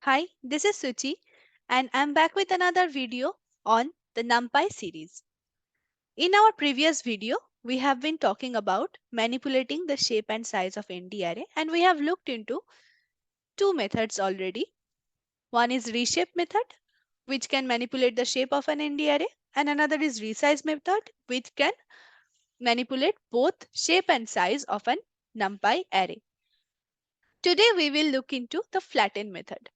Hi, this is Suchi, and I'm back with another video on the NumPy series. In our previous video, we have been talking about manipulating the shape and size of ndarray, and we have looked into two methods already. One is reshape method, which can manipulate the shape of an ndarray, and another is resize method, which can manipulate both shape and size of an NumPy array. Today we will look into the flatten method.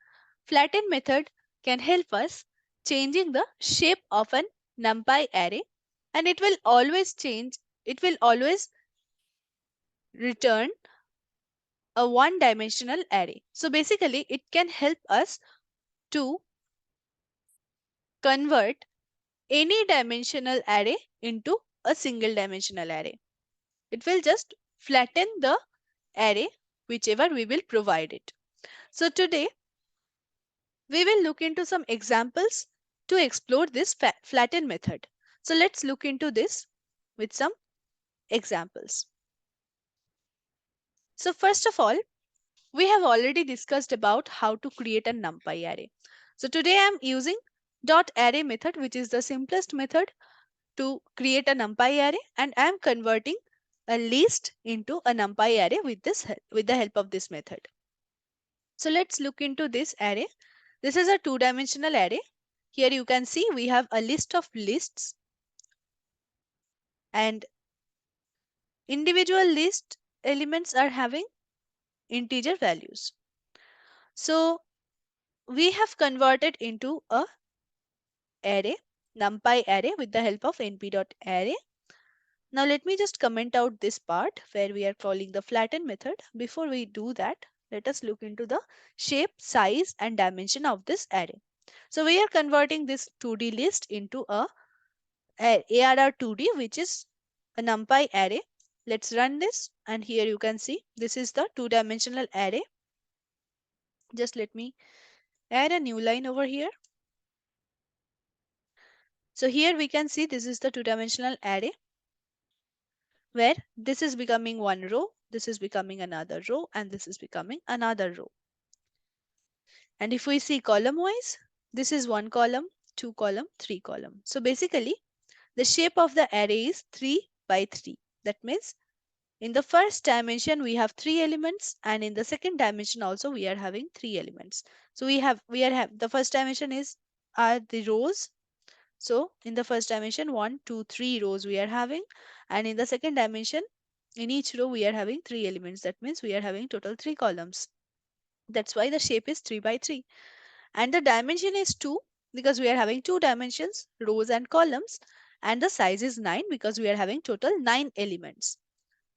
Flatten method can help us changing the shape of an NumPy array, and it will always return a one dimensional array. So basically it can help us to convert any dimensional array into a single dimensional array. It will just flatten the array whichever we will provide it. So today we will look into some examples to explore this flatten method. So let's look into this with some examples. So first of all, we have already discussed about how to create a NumPy array. So today I am using dot array method, which is the simplest method to create a NumPy array, and I am converting a list into a NumPy array with the help of this method. So let's look into this array. This is a two-dimensional array. Here you can see we have a list of lists, and individual list elements are having integer values. So we have converted into a array, NumPy array with the help of np.array. Now let me just comment out this part where we are calling the flatten method. Before we do that, let us look into the shape, size and dimension of this array. So we are converting this 2D list into a ARR2D, which is a NumPy array. Let's run this, and here you can see this is the two-dimensional array. Just let me add a new line over here. So here we can see this is the two-dimensional array where this is becoming one row, this is becoming another row, and this is becoming another row. And if we see column wise, this is one column, two column, three column. So basically the shape of the array is 3 by 3. That means in the first dimension we have three elements, and in the second dimension also we are having three elements. So the first dimension are the rows. So in the first dimension, 1, 2, 3 rows we are having, and in the second dimension, in each row we are having three elements. That means we are having total three columns. That's why the shape is 3 by 3. And the dimension is 2 because we are having two dimensions, rows and columns, and the size is 9 because we are having total 9 elements.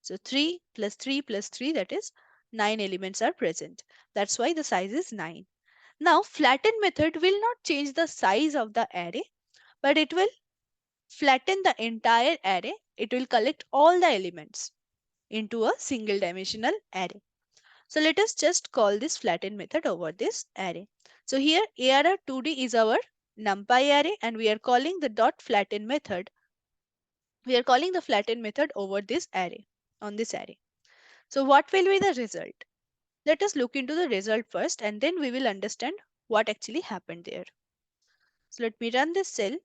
So 3 plus 3 plus 3, that is 9 elements are present. That's why the size is 9. Now flatten method will not change the size of the array, but it will flatten the entire array. It will collect all the elements into a single dimensional array. So let us just call this flatten method over this array. So here ARR2D is our NumPy array, and we are calling the dot flatten method. We are calling the flatten method over this array, on this array. So what will be the result? Let us look into the result first, and then we will understand what actually happened there. So let me run this cell,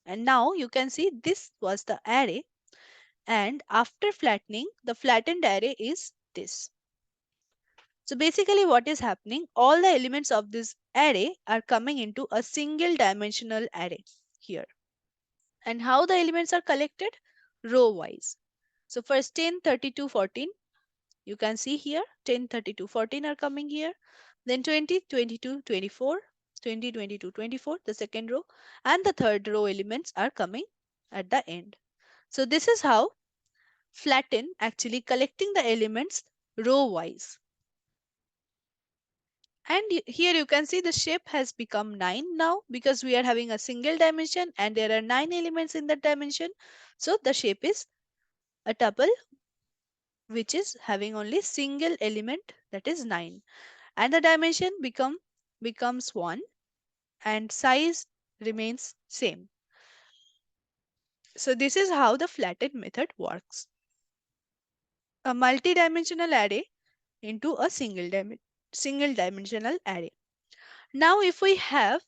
and now you can see this was the array, and after flattening, the flattened array is this. So basically what is happening, all the elements of this array are coming into a single dimensional array here. And how the elements are collected? Row wise. So first 10, 32, 14, you can see here 10, 32, 14 are coming here. Then 20, 22, 24, 20, 22, 24, the second row, and the third row elements are coming at the end. So this is how flatten actually collecting the elements row wise. And here you can see the shape has become 9 now because we are having a single dimension and there are 9 elements in that dimension. So the shape is a tuple which is having only single element, that is 9. And the dimension becomes 1 and size remains same. So this is how the flattened method works. A multi-dimensional array into a single dimensional array. Now if we have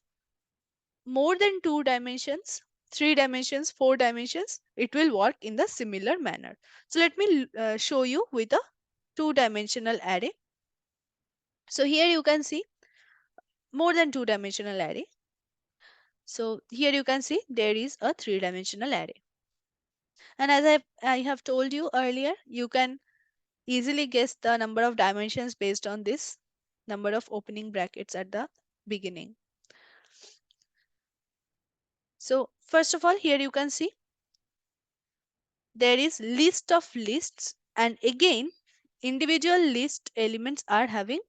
more than 2 dimensions, 3 dimensions, 4 dimensions, it will work in the similar manner. So let me show you with a 2 dimensional array. So here you can see more than 2 dimensional array. So here you can see there is a 3 dimensional array. And as I have told you earlier, you can easily guess the number of dimensions based on this number of opening brackets at the beginning. So first of all, here you can see there is list of lists, and again individual list elements are having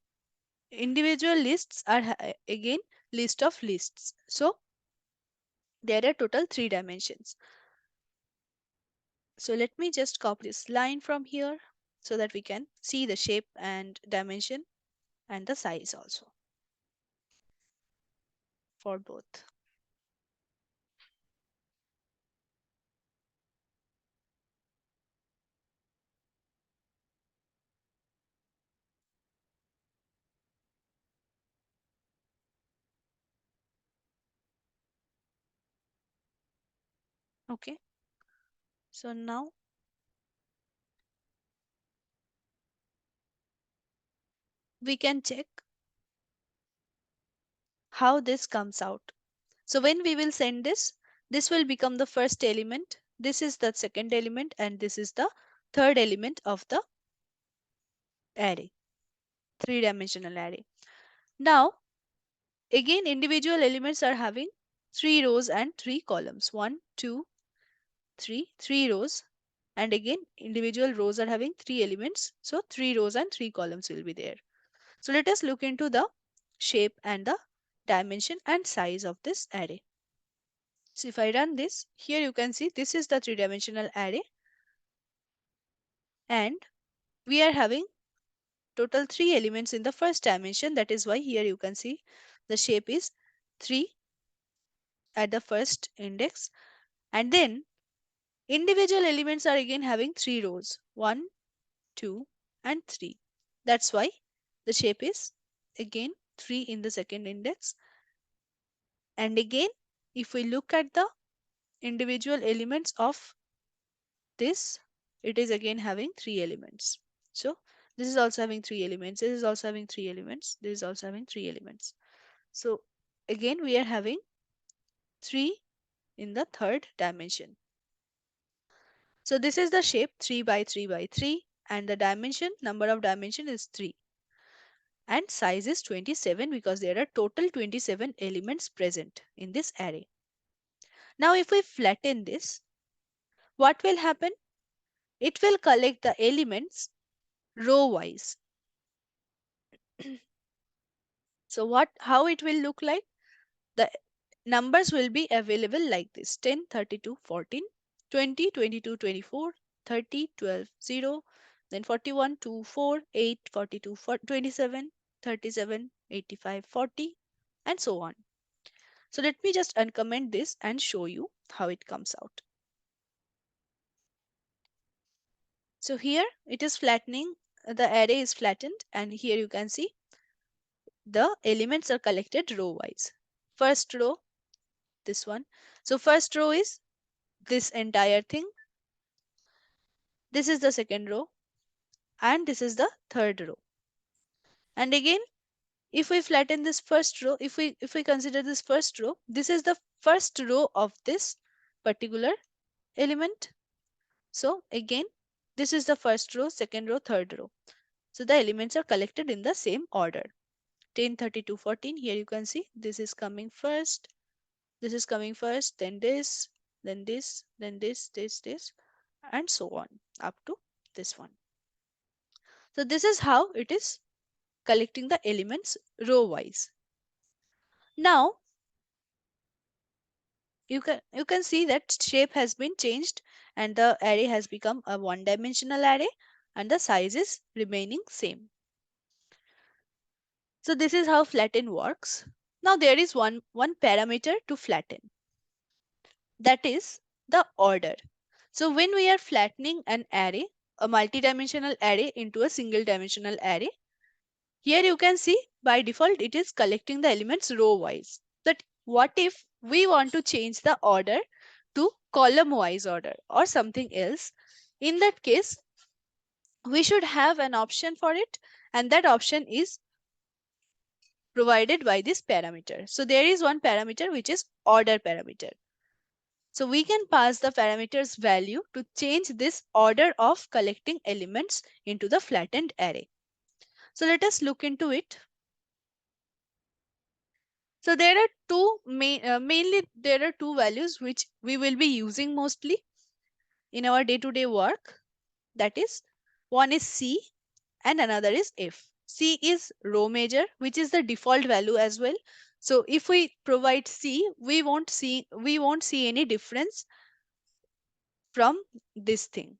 individual lists are again list of lists. So there are total 3 dimensions. So let me just copy this line from here so that we can see the shape and dimension and the size also for both. Okay, so now we can check how this comes out. So when we will send this, this will become the first element, this is the second element, and this is the third element of the array, 3 dimensional array. Now, again, individual elements are having 3 rows and 3 columns. One, two, three, 3 rows. And again, individual rows are having 3 elements. So 3 rows and 3 columns will be there. So let us look into the shape and the dimension and size of this array. So if I run this, here you can see this is the 3 dimensional array, and we are having total 3 elements in the first dimension. That is why here you can see the shape is 3 at the first index. And then individual elements are again having 3 rows, 1, 2, and 3. That's why the shape is again 3 in the second index. And again, if we look at the individual elements of this, it is again having 3 elements. So this is also having 3 elements, this is also having 3 elements, this is also having 3 elements. So again, we are having 3 in the third dimension. So this is the shape 3 by 3 by 3, and the dimension, number of dimension is 3, and size is 27 because there are total 27 elements present in this array. Now if we flatten this, what will happen? It will collect the elements row wise. So how it will look like? The numbers will be available like this: 10, 32, 14, 20, 22, 24, 30, 12, 0, then 41, 2, 4, 8, 42, 27, 37, 85, 40, and so on. So let me just uncomment this and show you how it comes out. So here it is flattening, the array is flattened, and here you can see the elements are collected row wise. First row, this one. So first row is this entire thing. This is the second row, and this is the third row. And again, if we flatten this first row, if we consider this first row, this is the first row of this particular element. So again, this is the first row, second row, third row. So the elements are collected in the same order. 10, 32, 14. Here you can see this is coming first, this is coming first, then this, then this, then this, and so on up to this one. So this is how it is collecting the elements row wise. Now you can see that shape has been changed, and the array has become a one-dimensional array, and the size is remaining same. So this is how flatten works. Now there is one parameter to flatten, that is the order. So when we are flattening an array, a multi-dimensional array into a single dimensional array, Here you can see by default it is collecting the elements row wise. But what if we want to change the order to column wise order or something else? In that case, we should have an option for it, and that option is provided by this parameter. So there is one parameter which is order parameter. So we can pass the parameter's value to change this order of collecting elements into the flattened array. So let us look into it. So there are mainly there are two values which we will be using mostly in our day-to-day work. That is, one is C and another is F. C is row measure, which is the default value as well. So if we provide C, we won't see any difference from this thing.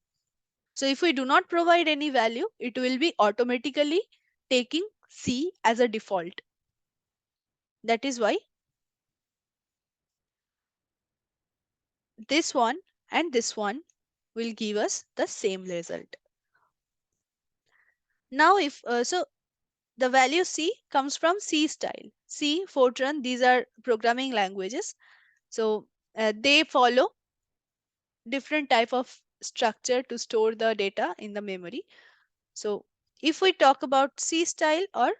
So if we do not provide any value, it will be automatically taking C as a default. That is why this one and this one will give us the same result. Now if the value C comes from C style. C, Fortran, these are programming languages. So they follow different type of structure to store the data in the memory. So if we talk about C style, or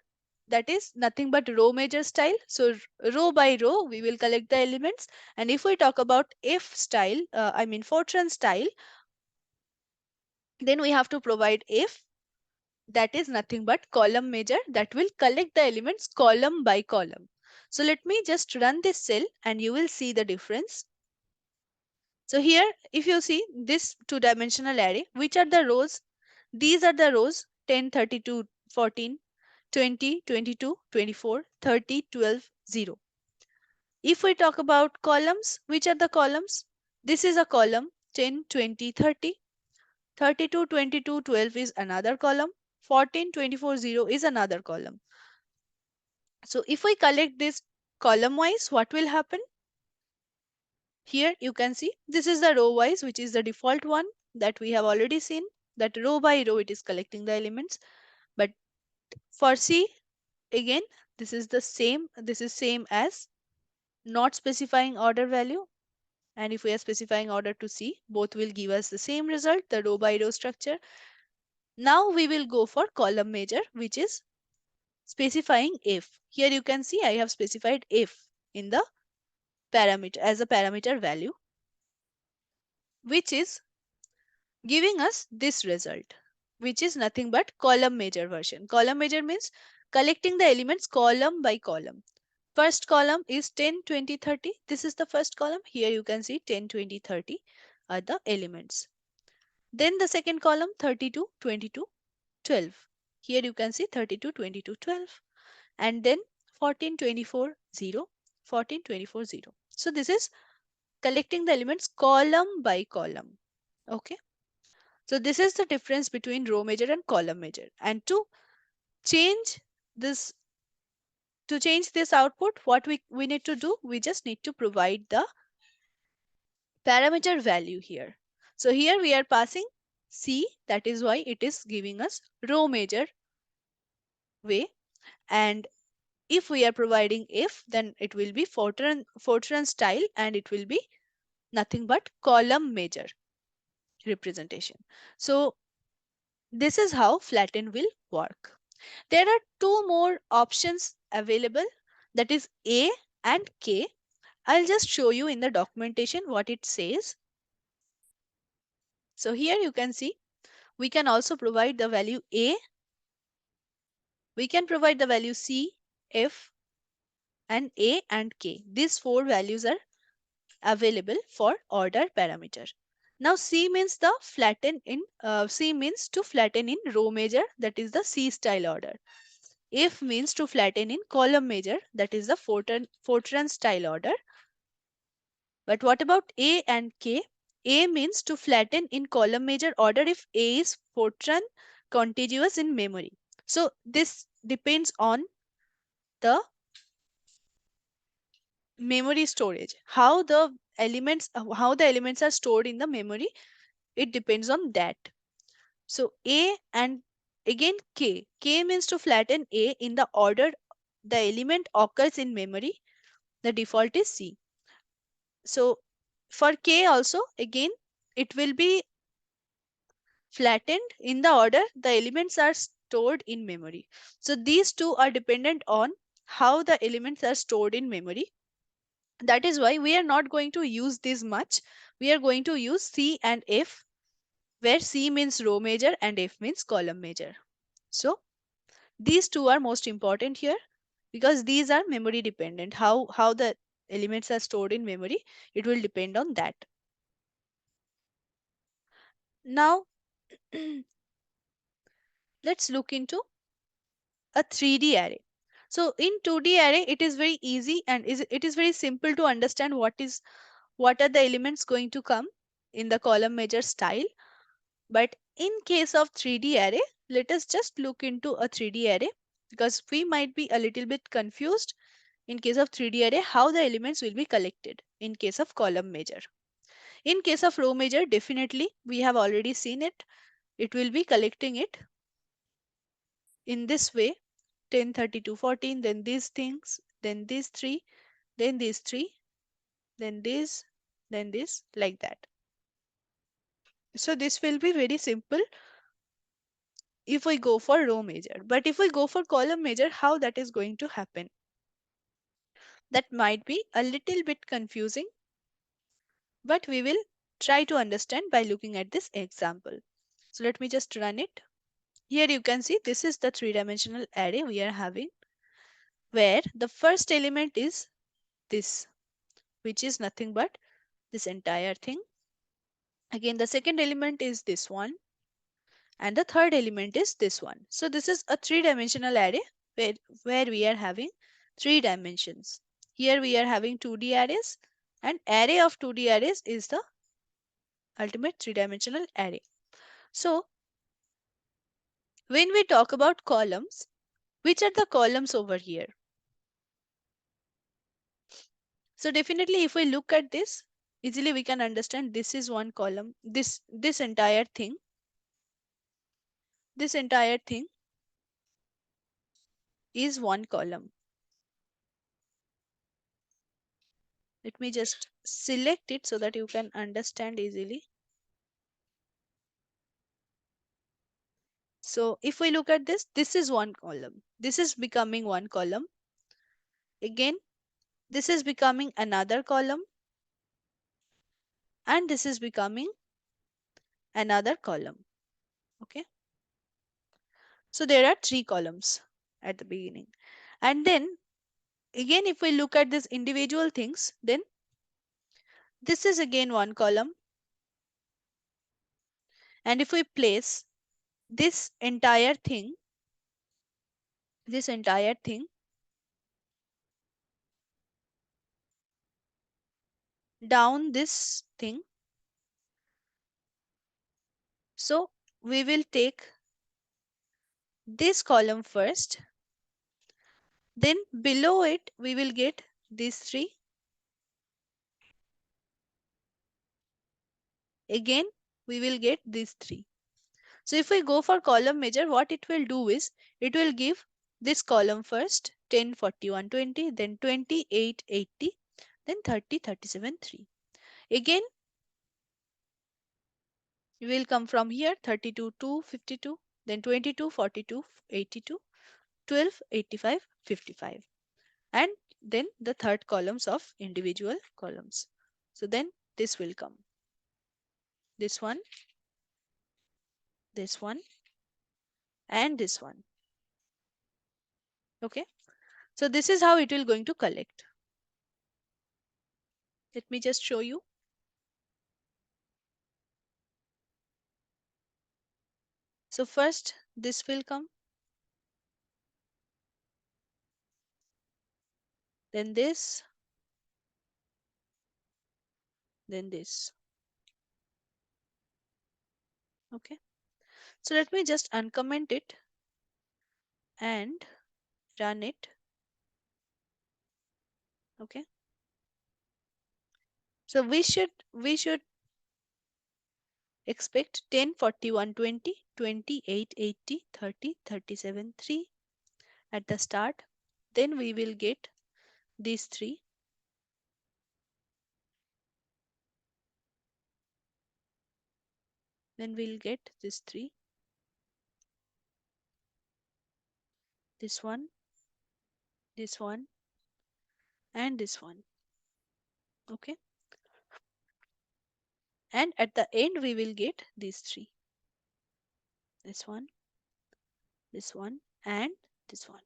that is nothing but row measure style. So row by row we will collect the elements. And if we talk about F style, I mean Fortran style, then we have to provide F, that is nothing but column measure, that will collect the elements column by column. So let me just run this cell and you will see the difference. So here if you see this two-dimensional array, which are the rows? These are the rows: 10, 32, 14, 20, 22, 24, 30, 12, 0. If we talk about columns, which are the columns? This is a column: 10, 20, 30. 32, 22, 12 is another column. 14, 24, 0 is another column. So if we collect this column wise, what will happen? Here you can see this is the row wise, which is the default one that we have already seen, that row by row it is collecting the elements. But for C, again, this is the same. This is same as not specifying order value. And if we are specifying order to C, both will give us the same result, the row by row structure. Now we will go for column measure, which is specifying if. Here you can see I have specified if in the parameter as a parameter value, which is giving us this result, which is nothing but column measure version. Column measure means collecting the elements column by column. First column is 10, 20, 30. This is the first column. Here you can see 10, 20, 30 are the elements. Then the second column 32, 22, 12. Here you can see 32, 22, 12. And then 14, 24, 0, 14, 24, 0. So this is collecting the elements column by column. Okay. So this is the difference between row measure and column measure. And change this to change this output, what we need to do, we just need to provide the parameter value here. So here we are passing C, that is why it is giving us row measure way. And if we are providing if, then it will be Fortran style, and it will be nothing but column measure representation. So this is how flatten will work. There are two more options available, that is A and K. I'll just show you in the documentation what it says. So here you can see we can also provide the value A, we can provide the value C, F, and A and K. These four values are available for order parameter. Now C means to flatten in row measure, that is the C style order. If means to flatten in column measure, that is the Fortran style order. But what about A and K? A means to flatten in column measure order if A is Fortran contiguous in memory. So this depends on the memory storage. How the elements are stored in the memory, it depends on that. So A and Again, k means to flatten a in the order the element occurs in memory. The default is c. So for k also, again, it will be flattened in the order the elements are stored in memory. So these two are dependent on how the elements are stored in memory. That is why we are not going to use this much. We are going to use c and f, where c means row major and f means column major. So these two are most important here, because these are memory dependent. How the elements are stored in memory, it will depend on that. Now let's look into a 3D array. So in 2D array, it is very easy and it is very simple to understand what are the elements going to come in the column major style. But in case of 3D array, let us just look into a 3D array, because we might be a little bit confused in case of 3D array how the elements will be collected in case of column major. In case of row major, definitely we have already seen it. It will be collecting it in this way: 10, 32, 14, then these things, then these three, then these three, then this, then this, like that. So this will be very simple if we go for row major. But if we go for column major, how that is going to happen? That might be a little bit confusing, but we will try to understand by looking at this example. So let me just run it. Here you can see this is the three-dimensional array we are having, where the first element is this, which is nothing but this entire thing. Again, the second element is this one, and the third element is this one. So this is a three-dimensional array where we are having three dimensions. Here we are having 2D arrays, and array of 2D arrays is the ultimate three-dimensional array. So when we talk about columns, which are the columns over here? So definitely if we look at this, easily we can understand this is one column. This entire thing, this entire thing is one column. Let me just select it so that you can understand easily. So if we look at this, this is one column. This is becoming one column. Again, this is becoming another column, and this is becoming another column. Okay. So there are three columns at the beginning. And then again, if we look at these individual things, then this is again one column. And if we place this entire thing down this thing, so we will take this column first, then below it we will get these three. Again, we will get these three. So if we go for column major, what it will do is it will give this column first 10, 41, 20, then 28, 80, then 30, 37, 3. Again, we will come from here 32, 2, 52, then 22, 42, 82, 12, 85, 55. And then the third columns of individual columns. So then this will come. This one, and this one. Okay. So this is how it will going to collect. Let me just show you. So first this will come, then this, then this. Okay. So let me just uncomment it and run it. Okay. So we should expect 10, 41, 20, 28, 80, 30, 37, 3 at the start. Then we will get these three. Then we'll get this three, this one, and this one. Okay. And at the end, we will get these three, this one, and this one.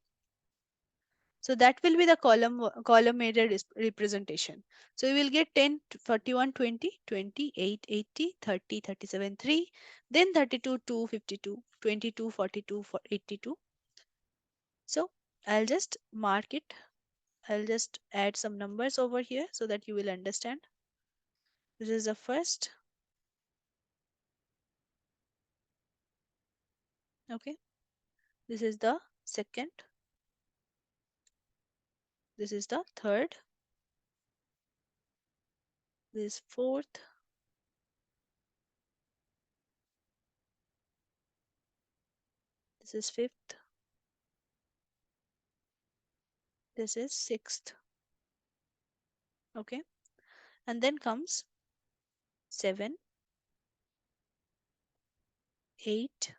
So that will be the column area representation. So we will get 10, 41, 20, 28, 80, 30, 37, 3, then 32, 2, 52, 22, 42, 82. So I'll just mark it. I'll just add some numbers over here so that you will understand. This is the first. Okay. This is the second. This is the third. This is fourth. This is fifth. This is sixth. Okay. And then comes 7, 8,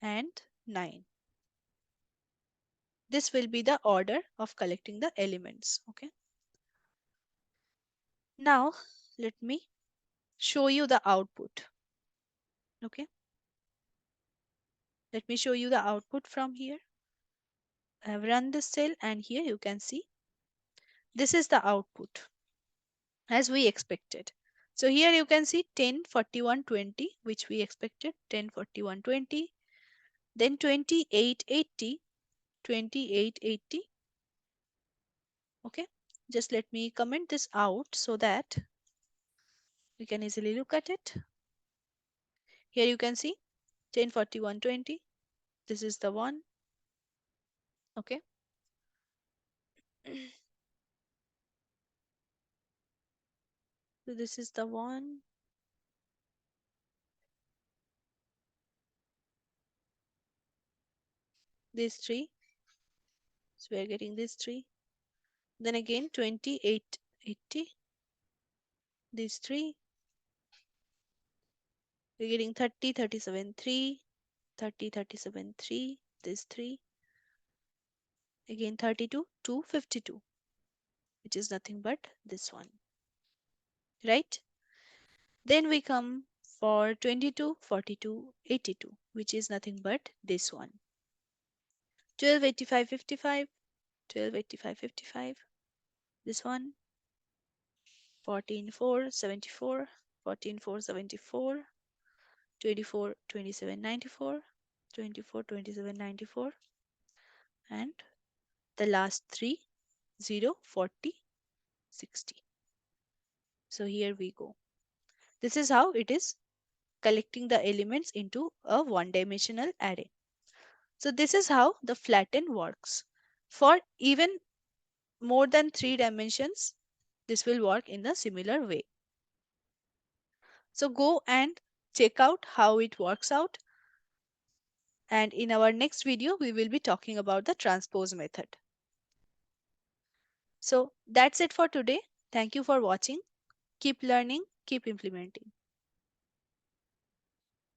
and 9. This will be the order of collecting the elements. Okay. Now let me show you the output. Okay. Let me show you the output from here. I have run this cell and here you can see this is the output as we expected. So here you can see 10, 41, 20, which we expected, 10, 41, 20, then 28, 80, 28, 80. Okay. Just let me comment this out so that we can easily look at it. Here you can see 10, 41, 20. This is the one. Okay. So this is the one. These three. So we are getting these three. Then again 28, 80. These three. We're getting 30, 37, 3. 30, 37, 3. These three. Again 32, 2, 52. Which is nothing but this one. Right? Then we come for 22, 42, 82. Which is nothing but this one. 12, 85, 55. 12, 85, 55. This one. 14, 4, 74. 14, 4, 74. 24, 27, 94. 24, 27, 94. And the last three, 0, 40, 60. So here we go. This is how it is collecting the elements into a one-dimensional array. So this is how the flatten works. For even more than 3 dimensions, this will work in a similar way. So go and check out how it works out. And in our next video, we will be talking about the transpose method. So that's it for today. Thank you for watching. Keep learning, keep implementing.